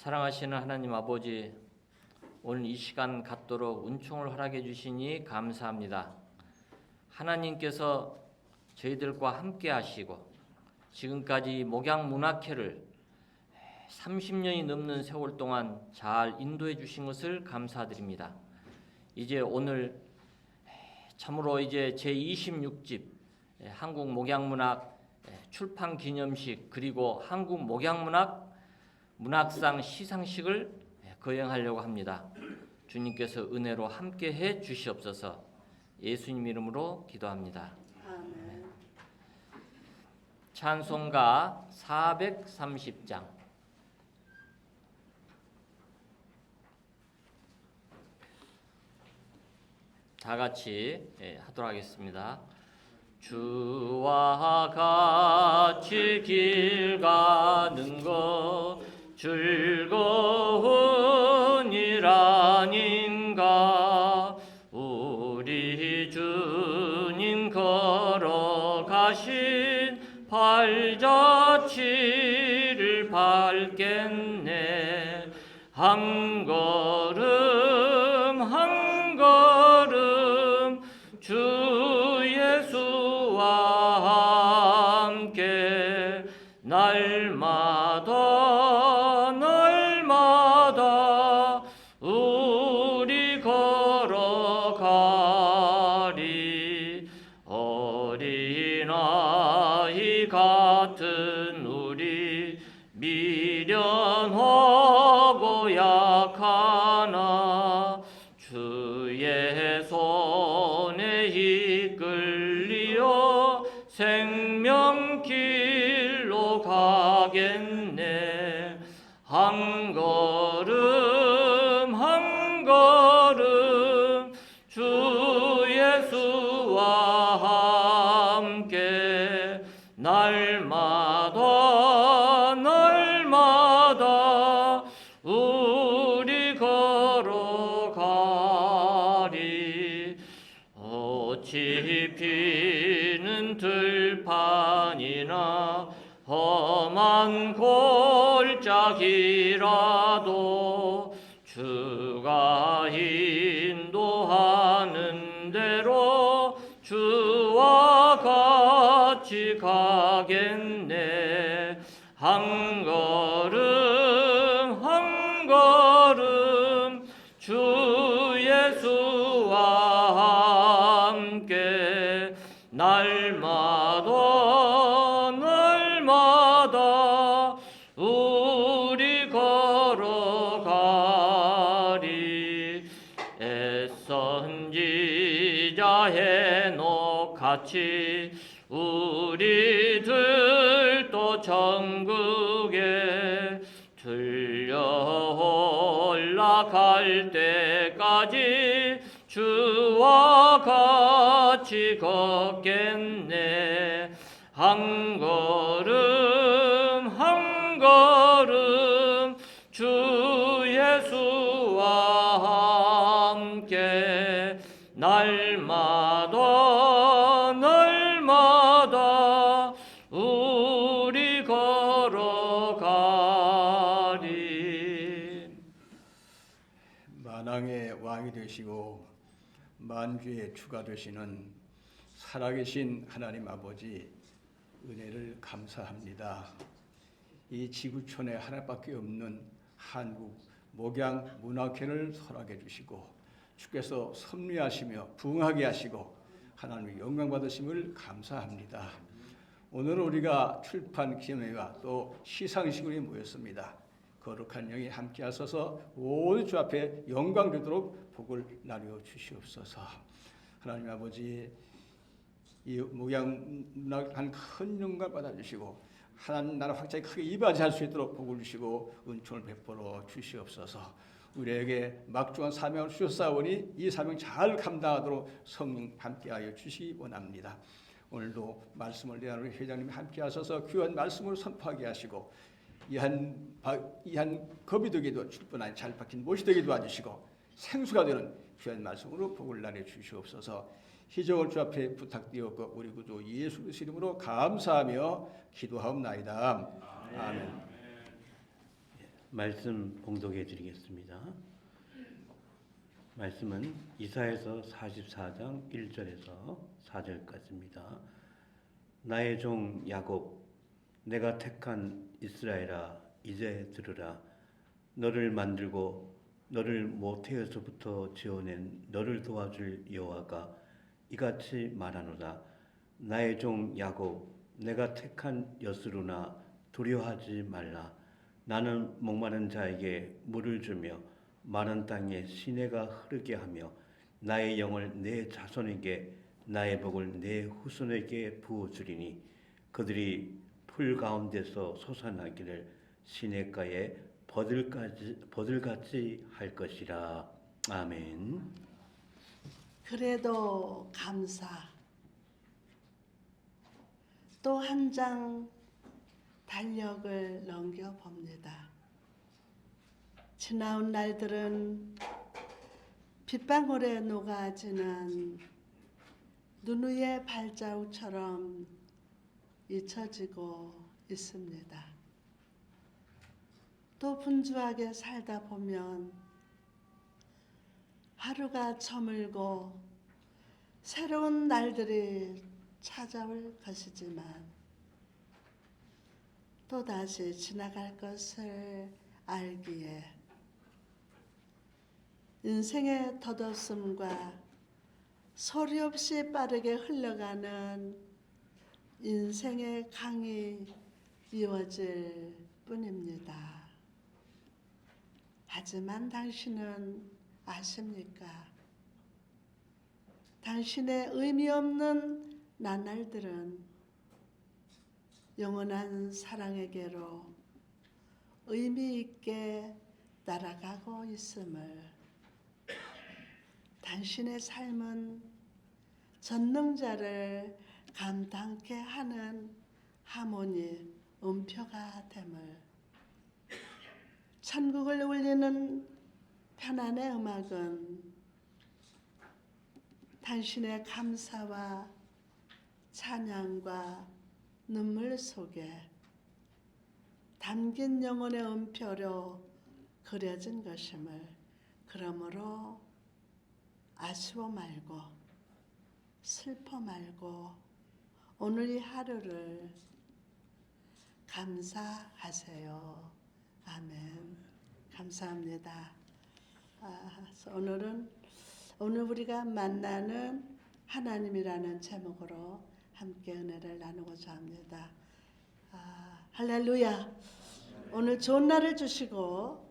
사랑하시는 하나님 아버지, 오늘 이 시간 갖도록 은총을 허락해 주시니 감사합니다. 하나님께서 저희들과 함께 하시고 지금까지 목양문학회를 30년이 넘는 세월 동안 잘 인도해 주신 것을 감사드립니다. 이제 오늘 참으로 이제 제26집 한국목양문학 출판 기념식 그리고 한국목양문학 문학상 시상식을 거행하려고 합니다. 주님께서 은혜로 함께해 주시옵소서. 예수님 이름으로 기도합니다. 아멘. 찬송가 430장 다 같이 하도록 하겠습니다. 주와 같이 길 가는 것 즐거운 일 아닌가. 우리 주님 걸어가신 발자취를 밟겠네. 한 걸음 한 걸음 주 예수와 함께 날마다 우리 걸어가리. 어린아이 같은 우리 미련하고 약하나 주의 손에 이끌리어 생명길로 가겠네. 한 걸음 한 걸음 주 예수와 함께 날마다 우리 걸어가리. 어찌 비는 들판이나 험한 골짜기라도 주가 인도하는 대로 주와 같이 가겠네. 한 걸음 한 걸음 주 예수와 함께 날마다 우리 걸어가리. 애선 지자 해녹같이 우리들도 천국에 들려 올라갈 때까지 주와 같이 걷겠네. 한 걸음 한 걸음 주 예수와 함께 날마다 우리 걸어가리. 만왕의 왕이 되시고 만주의 주가 되시는 살아계신 하나님 아버지, 은혜를 감사합니다. 이 지구촌에 하나밖에 없는 한국 목양문학회를 허락해 주시고 주께서 섭리하시며 부흥하게 하시고 하나님의 영광 받으심을 감사합니다. 오늘 우리가 출판 기념회와 또 시상식으로 모였습니다. 거룩한 영이 함께 하셔서 모두 주 앞에 영광 되도록 복을 나누어 주시옵소서. 하나님 아버지, 이 목양문학한 큰 영광 받아주시고 하나님 나라 확장이 크게 이바지할 수 있도록 복을 주시고 은총을 베풀어 주시옵소서. 우리에게 막중한 사명을 주셨사오니 이 사명 잘 감당하도록 성령 함께하여 주시기 원합니다. 오늘도 말씀을 대하는 회장님이 함께하셔서 귀한 말씀을 선포하게 하시고 이한 겁이 되기도 출분하니 잘 박힌 못이 되기도 해주시고 생수가 되는 귀한 말씀으로 복을 나눠 주시옵소서. 희정을 주 앞에 부탁드렸고 우리 구주 예수 그리스도 이름으로 감사하며 기도하옵나이다. 아멘. 말씀 봉독해 드리겠습니다. 말씀은 이사야서 44장 1절에서 4절까지입니다. 나의 종 야곱, 내가 택한 이스라엘아, 이제 들으라. 너를 만들고 너를 모태에서부터 지어낸 너를 도와줄 여호와가 이같이 말하노라. 나의 종 야곱, 내가 택한 여스루나 두려워하지 말라. 나는 목마른 자에게 물을 주며 마른 땅에 시내가 흐르게 하며 나의 영을 내 자손에게 나의 복을 내 후손에게 부어주리니 그들이 풀 가운데서 솟아나기를 시냇가에 버들같이 할 것이라. 아멘. 그래도 감사. 또 한 장 달력을 넘겨봅니다. 지나온 날들은 빗방울에 녹아지는 눈 위의 발자국처럼 잊혀지고 있습니다. 또 분주하게 살다 보면 하루가 저물고 새로운 날들이 찾아올 것이지만 또다시 지나갈 것을 알기에 인생의 덧없음과 소리 없이 빠르게 흘러가는 인생의 강이 이어질 뿐입니다. 하지만 당신은 아십니까? 당신의 의미 없는 나날들은 영원한 사랑에게로 의미 있게 날아가고 있음을, 당신의 삶은 전능자를 감탄케 하는 하모니 음표가 됨을, 천국을 울리는 편안의 음악은 당신의 감사와 찬양과 눈물 속에 담긴 영혼의 음표로 그려진 것임을, 그러므로 아쉬워 말고 슬퍼 말고 오늘 이 하루를 감사하세요. 아멘. 감사합니다. 오늘 우리가 만나는 하나님이라는 제목으로 함께 은혜를 나누고자 합니다. 할렐루야. 오늘 좋은 날을 주시고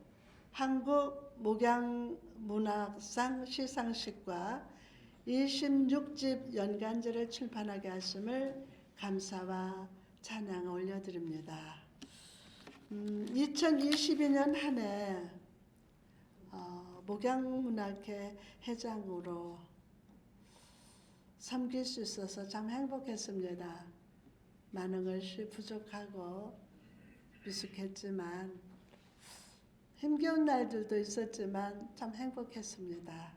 한국 목양문학상 시상식과 26집 연간지를 출판하게 하심을 감사와 찬양을 올려드립니다. 2022년 한 해 목양문학회 회장으로 섬길 수 있어서 참 행복했습니다. 많은 것이 부족하고 미숙했지만 힘겨운 날들도 있었지만 참 행복했습니다.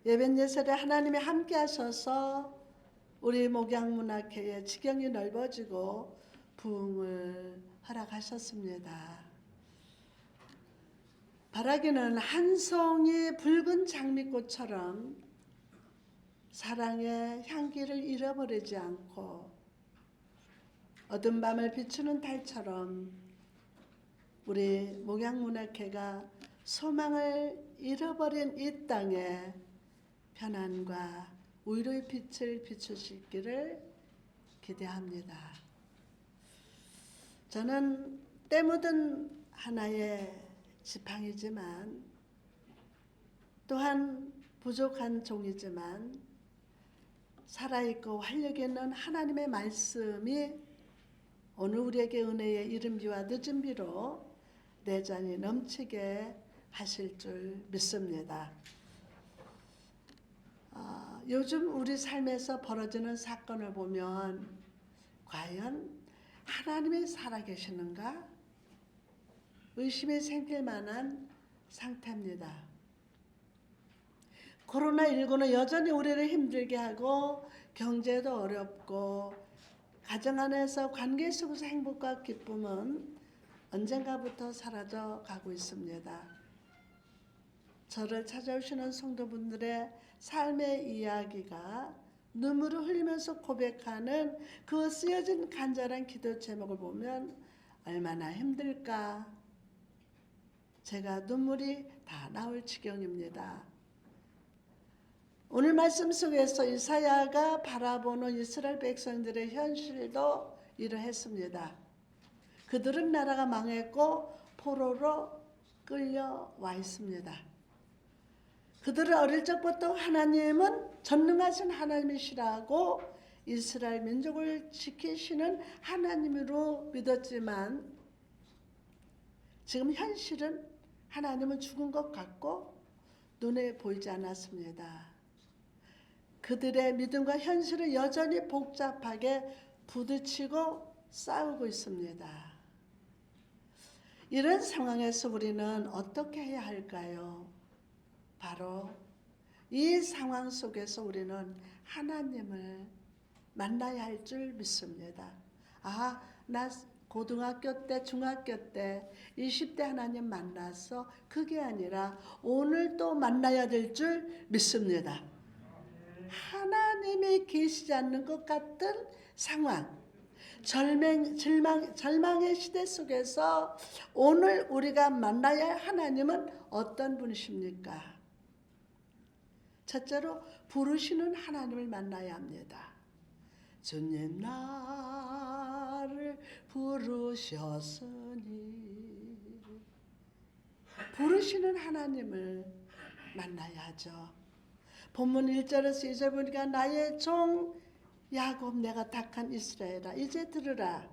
예배예설에 하나님이 함께 하셔서 우리 목양문학회의 지경이 넓어지고 부흥을 허락하셨습니다. 바라기는 한 송이 붉은 장미꽃처럼 사랑의 향기를 잃어버리지 않고 어두운 밤을 비추는 달처럼 우리 목양문학회가 소망을 잃어버린 이 땅에 편안과 위로의 빛을 비추시기를 기대합니다. 저는 때 묻은 하나의 지팡이지만 또한 부족한 종이지만 살아있고 활력 있는 하나님의 말씀이 오늘 우리에게 은혜의 이른 비와 늦은 비로 내 잔이 넘치게 하실 줄 믿습니다. 요즘 우리 삶에서 벌어지는 사건을 보면 과연 하나님이 살아계시는가? 의심이 생길 만한 상태입니다. 코로나19는 여전히 우리를 힘들게 하고 경제도 어렵고 가정 안에서 관계 속에서 행복과 기쁨은 언젠가부터 사라져 가고 있습니다. 저를 찾아오시는 성도분들의 삶의 이야기가 눈물을 흘리면서 고백하는 그 쓰여진 간절한 기도 제목을 보면 얼마나 힘들까. 제가 눈물이 다 나올 지경입니다. 오늘 말씀 속에서 이사야가 바라보는 이스라엘 백성들의 현실도 이러했습니다. 그들은 나라가 망했고 포로로 끌려와 있습니다. 그들은 어릴 적부터 하나님은 전능하신 하나님이시라고 이스라엘 민족을 지키시는 하나님으로 믿었지만 지금 현실은 하나님은 죽은 것 같고 눈에 보이지 않았습니다. 그들의 믿음과 현실은 여전히 복잡하게 부딪히고 싸우고 있습니다. 이런 상황에서 우리는 어떻게 해야 할까요? 바로 이 상황 속에서 우리는 하나님을 만나야 할 줄 믿습니다. 나 고등학교 때, 중학교 때, 20대 하나님 만나서 그게 아니라 오늘 또 만나야 될 줄 믿습니다. 하나님이 계시지 않는 것 같은 상황, 절망의 시대 속에서 오늘 우리가 만나야 할 하나님은 어떤 분이십니까? 첫째로 부르시는 하나님을 만나야 합니다. 주님 나를 부르셨으니 부르시는 하나님을 만나야죠. 본문 1절에서 2절 보니까 나의 종 야곱 내가 택한 이스라엘아 이제 들으라.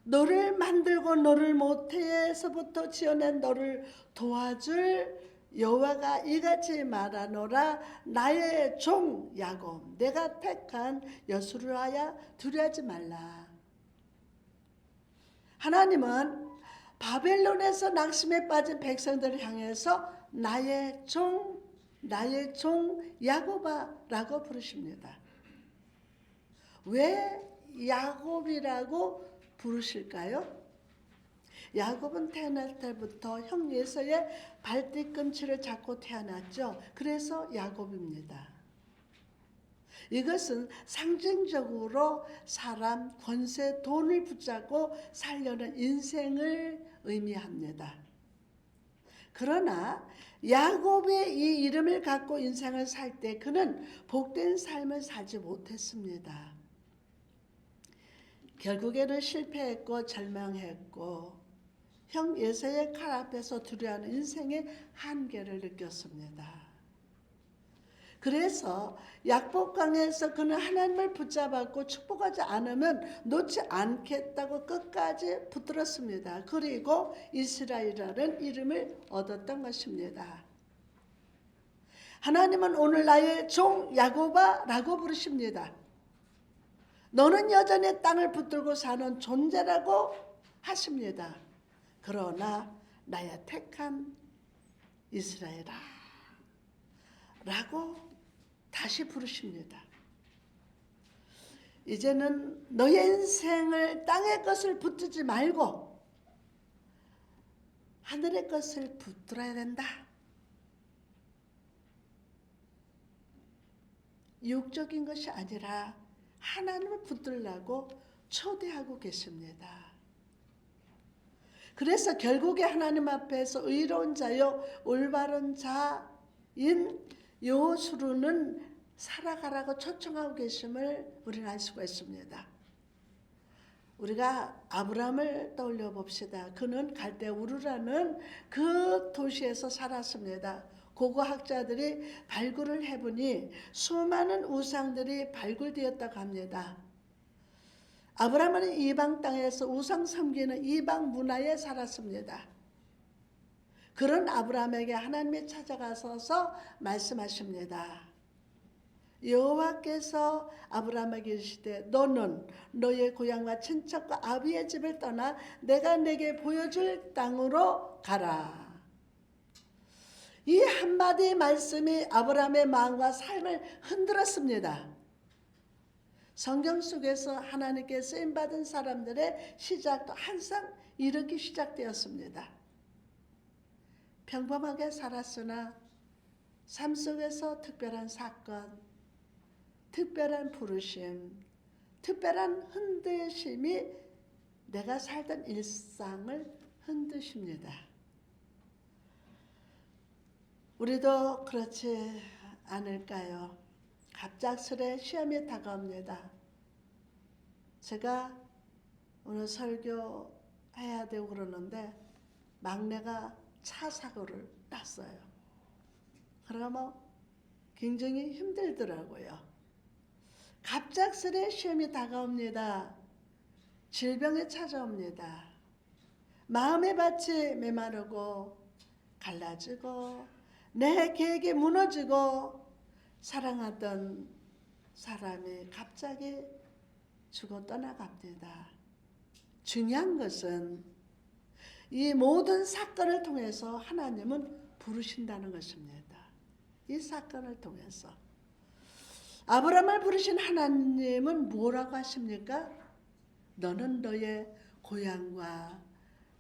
너를 만들고 너를 모태에서부터 지어낸 너를 도와줄 여호와가 이같이 말하노라. 나의 종 야곱 내가 택한 여수를 하여 두려워하지 말라. 하나님은 바벨론에서 낙심에 빠진 백성들을 향해서 나의 종 야곱아라고 부르십니다. 왜 야곱이라고 부르실까요? 야곱은 태어날 때부터 형 에서의 발뒤꿈치를 잡고 태어났죠. 그래서 야곱입니다. 이것은 상징적으로 사람, 권세, 돈을 붙잡고 살려는 인생을 의미합니다. 그러나 야곱의 이 이름을 갖고 인생을 살 때 그는 복된 삶을 살지 못했습니다. 결국에는 실패했고 절망했고 형 에서의 칼 앞에서 두려워하는 인생의 한계를 느꼈습니다. 그래서 약복강에서 그는 하나님을 붙잡았고 축복하지 않으면 놓지 않겠다고 끝까지 붙들었습니다. 그리고 이스라엘이라는 이름을 얻었던 것입니다. 하나님은 오늘 나의 종 야곱아라고 부르십니다. 너는 여전히 땅을 붙들고 사는 존재라고 하십니다. 그러나 나의 택한 이스라엘아 라고 다시 부르십니다. 이제는 너의 인생을 땅의 것을 붙들지 말고 하늘의 것을 붙들어야 된다. 육적인 것이 아니라 하나님을 붙들라고 초대하고 계십니다. 그래서 결국에 하나님 앞에서 의로운 자요 올바른 자인 여호수아는 살아가라고 초청하고 계심을 우리는 알 수가 있습니다. 우리가 아브라함을 떠올려 봅시다. 그는 갈대 우르라는 그 도시에서 살았습니다. 고고학자들이 발굴을 해보니 수많은 우상들이 발굴되었다고 합니다. 아브라함은 이방 땅에서 우상 섬기는 이방 문화에 살았습니다. 그런 아브라함에게 하나님이 찾아가셔서 말씀하십니다. 여호와께서 아브라함에게 이르시되 너는 너의 고향과 친척과 아비의 집을 떠나 내가 내게 보여줄 땅으로 가라. 이 한마디 말씀이 아브라함의 마음과 삶을 흔들었습니다. 성경 속에서 하나님께 쓰임받은 사람들의 시작도 항상 이렇게 시작되었습니다. 평범하게 살았으나 삶 속에서 특별한 사건, 특별한 부르심, 특별한 흔드심이 내가 살던 일상을 흔드십니다. 우리도 그렇지 않을까요? 갑작스레 시험이 다가옵니다. 제가 오늘 설교해야 되고 그러는데 막내가 차 사고를 났어요. 그러면 굉장히 힘들더라고요. 갑작스레 시험이 다가옵니다. 질병이 찾아옵니다. 마음의 밭이 메마르고 갈라지고 내 계획이 무너지고 사랑하던 사람이 갑자기 죽어 떠나갑니다. 중요한 것은 이 모든 사건을 통해서 하나님은 부르신다는 것입니다. 이 사건을 통해서 아브라함을 부르신 하나님은 뭐라고 하십니까? 너는 너의 고향과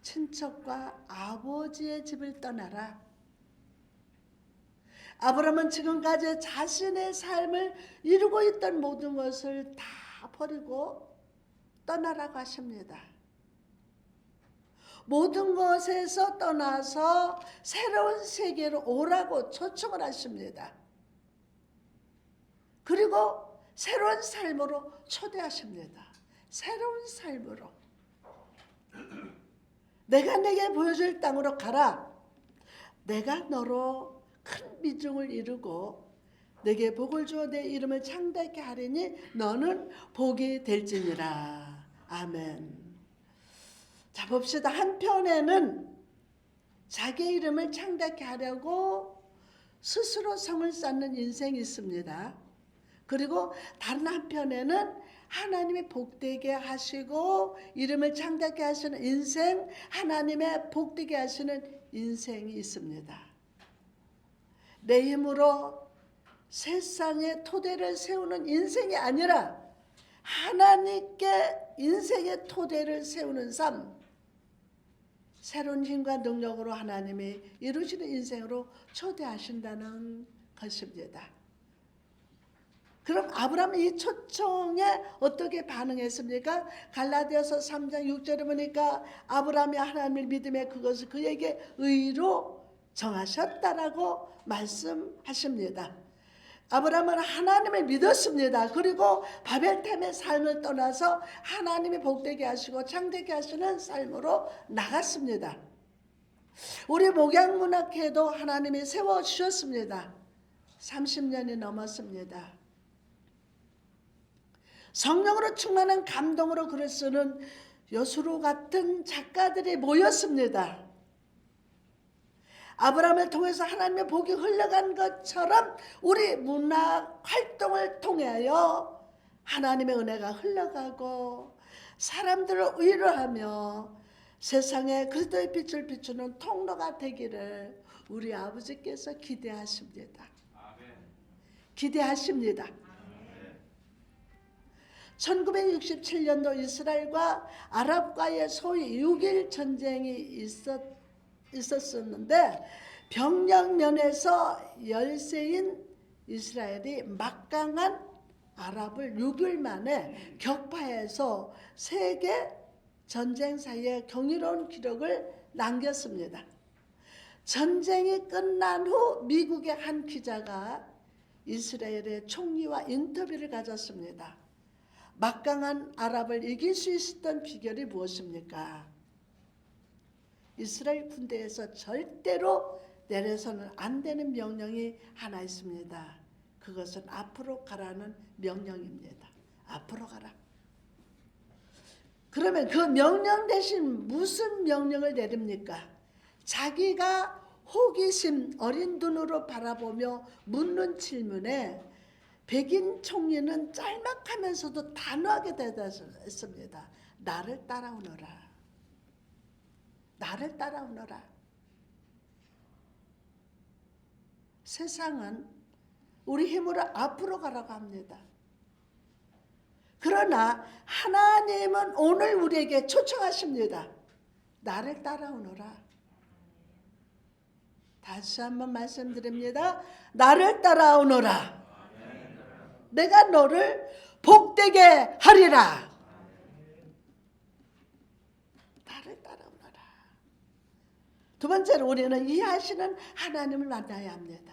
친척과 아버지의 집을 떠나라. 아브라함은 지금까지 자신의 삶을 이루고 있던 모든 것을 다 버리고 떠나라고 하십니다. 모든 것에서 떠나서 새로운 세계로 오라고 초청을 하십니다. 그리고 새로운 삶으로 초대하십니다. 새로운 삶으로. 내가 내게 보여줄 땅으로 가라. 내가 너로 큰 미중을 이루고 내게 복을 주어 내 이름을 창대케 하리니 너는 복이 될지니라. 아멘. 자, 봅시다. 한편에는 자기 이름을 창대케 하려고 스스로 성을 쌓는 인생이 있습니다. 그리고 다른 한편에는 하나님이 복되게 하시고 이름을 창대케 하시는 인생, 하나님의 복되게 하시는 인생이 있습니다. 내 힘으로 세상의 토대를 세우는 인생이 아니라 하나님께 인생의 토대를 세우는 삶, 새로운 힘과 능력으로 하나님이 이루시는 인생으로 초대하신다는 것입니다. 그럼 아브라함이 이 초청에 어떻게 반응했습니까? 갈라디아서 3장 6절에 보니까 아브라함이 하나님을 믿음에 그것을 그에게 의로 정하셨다라고 말씀하십니다. 아브라함은 하나님을 믿었습니다. 그리고 바벨탑의 삶을 떠나서 하나님이 복되게 하시고 창대게 하시는 삶으로 나갔습니다. 우리 목양문학회도 하나님이 세워주셨습니다. 30년이 넘었습니다. 성령으로 충만한 감동으로 글을 쓰는 여수로 같은 작가들이 모였습니다. 아브라함을 통해서 하나님의 복이 흘러간 것처럼 우리 문학 활동을 통하여 하나님의 은혜가 흘러가고 사람들을 위로하며 세상에 그리스도의 빛을 비추는 통로가 되기를 우리 아버지께서 기대하십니다. 기대하십니다. 1967년도 이스라엘과 아랍과의 소위 6.1 전쟁이 있었었는데 병력 면에서 열세인 이스라엘이 막강한 아랍을 6일 만에 격파해서 세계 전쟁사에 경이로운 기록을 남겼습니다. 전쟁이 끝난 후 미국의 한 기자가 이스라엘의 총리와 인터뷰를 가졌습니다. 막강한 아랍을 이길 수 있었던 비결이 무엇입니까? 이스라엘 군대에서 절대로 내려서는 안 되는 명령이 하나 있습니다. 그것은 앞으로 가라는 명령입니다. 앞으로 가라. 그러면 그 명령 대신 무슨 명령을 내립니까? 자기가 호기심 어린 눈으로 바라보며 묻는 질문에 백인 총리는 짤막하면서도 단호하게 대답했습니다. 나를 따라오너라. 나를 따라오너라. 세상은 우리 힘으로 앞으로 가라고 합니다. 그러나 하나님은 오늘 우리에게 초청하십니다. 나를 따라오너라. 다시 한번 말씀드립니다. 나를 따라오너라. 내가 너를 복되게 하리라. 나를 따라오너라. 두 번째로 우리는 이해하시는 하나님을 만나야 합니다.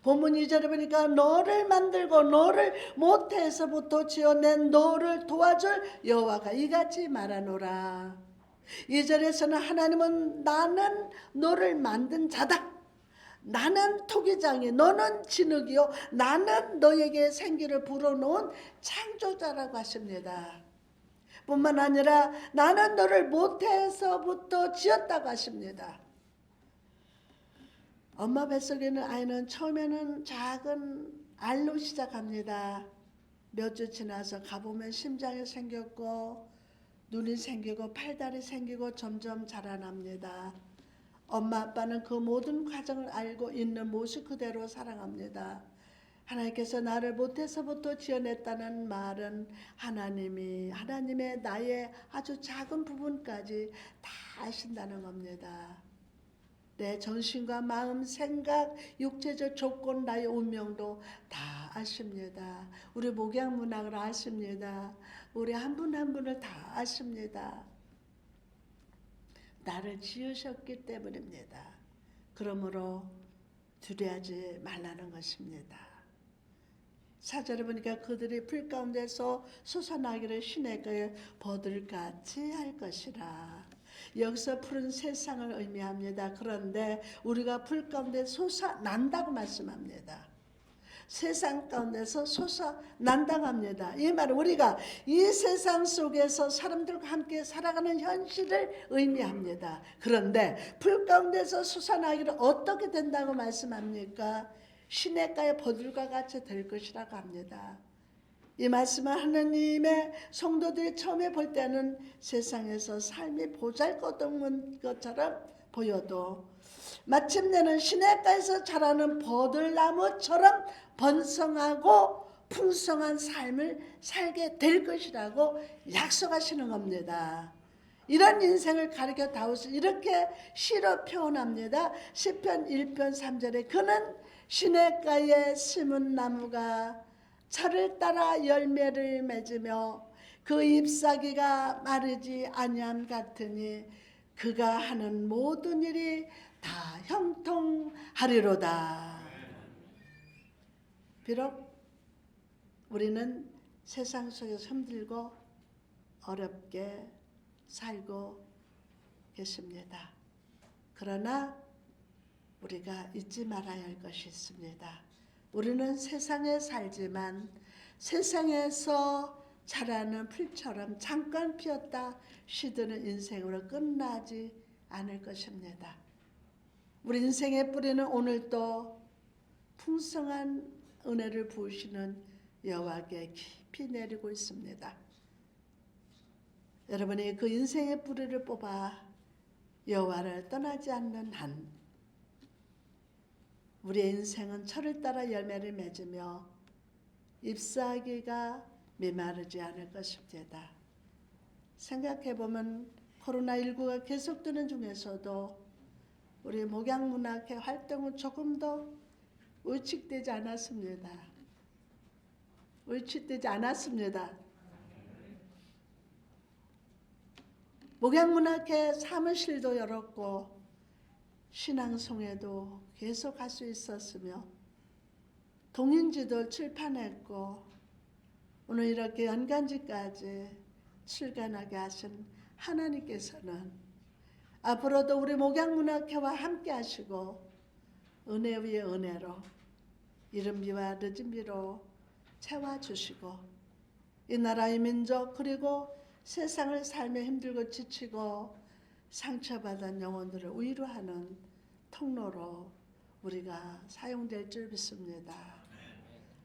본문 2절에 보니까 너를 만들고 너를 모태에서부터 지어낸 너를 도와줄 여호와가 이같이 말하노라. 2절에서는 하나님은 나는 너를 만든 자다. 나는 토기장이 너는 진흙이요 나는 너에게 생기를 불어넣은 창조자라고 하십니다. 뿐만 아니라 나는 너를 모태에서부터 지었다고 하십니다. 엄마 뱃속에 있는 아이는 처음에는 작은 알로 시작합니다. 몇 주 지나서 가보면 심장이 생겼고 눈이 생기고 팔다리 생기고 점점 자라납니다. 엄마 아빠는 그 모든 과정을 알고 있는 모습 그대로 사랑합니다. 하나님께서 나를 모태에서부터 지어냈다는 말은 하나님의 나의 아주 작은 부분까지 다 아신다는 겁니다. 내 정신과 마음, 생각, 육체적 조건, 나의 운명도 다 아십니다. 우리 목양 문학을 아십니다. 우리 한 분 한 분을 다 아십니다. 나를 지으셨기 때문입니다. 그러므로 두려워하지 말라는 것입니다. 4절에 보니까 그들이 불 가운데서 솟아나기를 시냇가에 버들같이 할 것이라. 여기서 푸른 세상을 의미합니다. 그런데 우리가 불 가운데 솟아난다고 말씀합니다. 세상 가운데서 솟아난다고 합니다. 이 말은 우리가 이 세상 속에서 사람들과 함께 살아가는 현실을 의미합니다. 그런데 불 가운데서 솟아나기를 어떻게 된다고 말씀합니까? 시냇가의 버들과 같이 될 것이라고 합니다. 이 말씀은 하나님의 성도들이 처음에 볼 때는 세상에서 삶이 보잘것없는 것처럼 보여도 마침내는 시냇가에서 자라는 버들나무처럼 번성하고 풍성한 삶을 살게 될 것이라고 약속하시는 겁니다. 이런 인생을 가리켜 다윗은 이렇게 시로 표현합니다. 시편 1편 3절에 그는 시냇가에 심은 나무가 철을 따라 열매를 맺으며 그 잎사귀가 마르지 아니함 같으니 그가 하는 모든 일이 다 형통하리로다. 비록 우리는 세상 속에서 힘들고 어렵게 살고 계십니다. 그러나 우리가 잊지 말아야 할 것이 있습니다. 우리는 세상에 살지만 세상에서 자라는 풀처럼 잠깐 피었다 시드는 인생으로 끝나지 않을 것입니다. 우리 인생의 뿌리는 오늘도 풍성한 은혜를 부으시는 여호와께 깊이 내리고 있습니다. 여러분이 그 인생의 뿌리를 뽑아 여호와를 떠나지 않는 한 우리의 인생은 철을 따라 열매를 맺으며 잎사귀가 메마르지 않을 것입니다. 생각해보면 코로나19가 계속되는 중에서도 우리 목양문학회 활동은 조금도 의식되지 않았습니다. 의식되지 않았습니다. 목양문학회 사무실도 열었고 신앙송회도 계속 할 수 있었으며 동인지도 출판했고 오늘 이렇게 연간지까지 출간하게 하신 하나님께서는 앞으로도 우리 목양문학회와 함께 하시고 은혜 위에 은혜로 이른 비와 늦은 비로 채워주시고 이 나라의 민족 그리고 세상을 살며 힘들고 지치고 상처받은 영혼들을 위로하는 통로로 우리가 사용될 줄 믿습니다.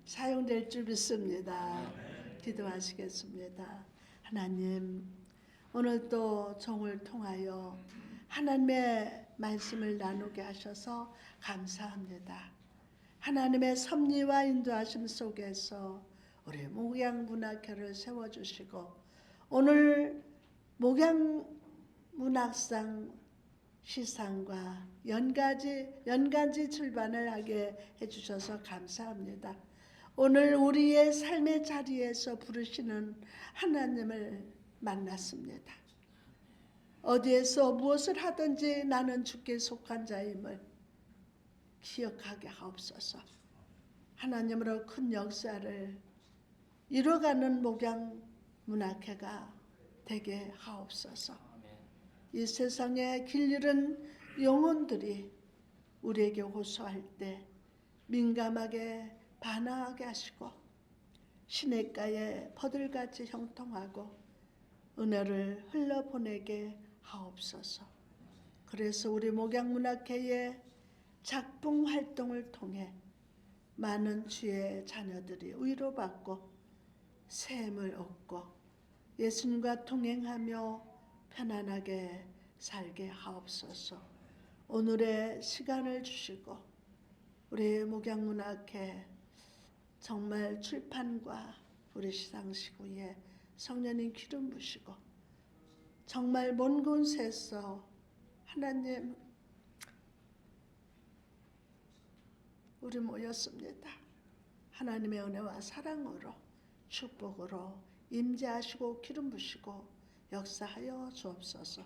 사용될 줄 믿습니다. 기도하시겠습니다. 하나님, 오늘 또 종을 통하여 하나님의 말씀을 나누게 하셔서 감사합니다. 하나님의 섭리와 인도하심 속에서 우리 목양문학회를 세워주시고 오늘 목양 문학상 시상과 연간지 출판을 하게 해주셔서 감사합니다. 오늘 우리의 삶의 자리에서 부르시는 하나님을 만났습니다. 어디에서 무엇을 하든지 나는 주께 속한 자임을 기억하게 하옵소서. 하나님으로 큰 역사를 이뤄가는 목양문학회가 되게 하옵소서. 이 세상에 길 잃은 영혼들이 우리에게 호소할 때 민감하게 반응하게 하시고 시냇가에 퍼들같이 형통하고 은혜를 흘러보내게 하옵소서. 그래서 우리 목양문학회의 작품 활동을 통해 많은 주의 자녀들이 위로받고 샘을 얻고 예수님과 동행하며 편안하게 살게 하옵소서. 오늘의 시간을 주시고 우리 목양문학회 정말 출판과 우리 시상식 후에 성령님 기름 부시고 정말 먼 곳에서 하나님 우리 모였습니다. 하나님의 은혜와 사랑으로 축복으로 임재하시고 기름 부시고 역사하여 주옵소서.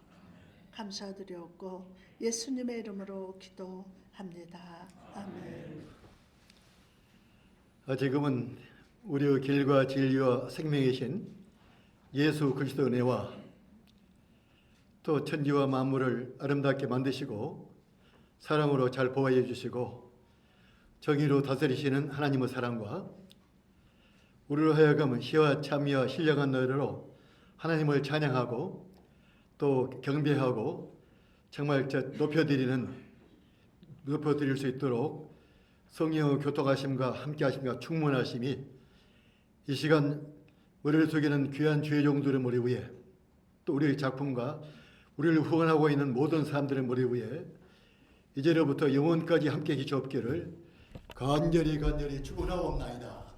감사드렸고 예수님의 이름으로 기도합니다. 아멘. 지금은 우리의 길과 진리와 생명이신 예수 그리스도 은혜와 또 천지와 만물을 아름답게 만드시고 사랑으로 잘 보호해 주시고 정의로 다스리시는 하나님의 사랑과 우리로 하여금 희와 참의와 신령한 노래로 하나님을 찬양하고 또 경배하고 정말 높여드릴 수 있도록 성령의 교통하심과 함께하심과 충만하심이 이 시간 우리를 속이는 귀한 주의 종들의 머리 위에 또 우리의 작품과 우리를 후원하고 있는 모든 사람들의 머리 위에 이제로부터 영원까지 함께 계시옵기를 간절히 축원하옵나이다.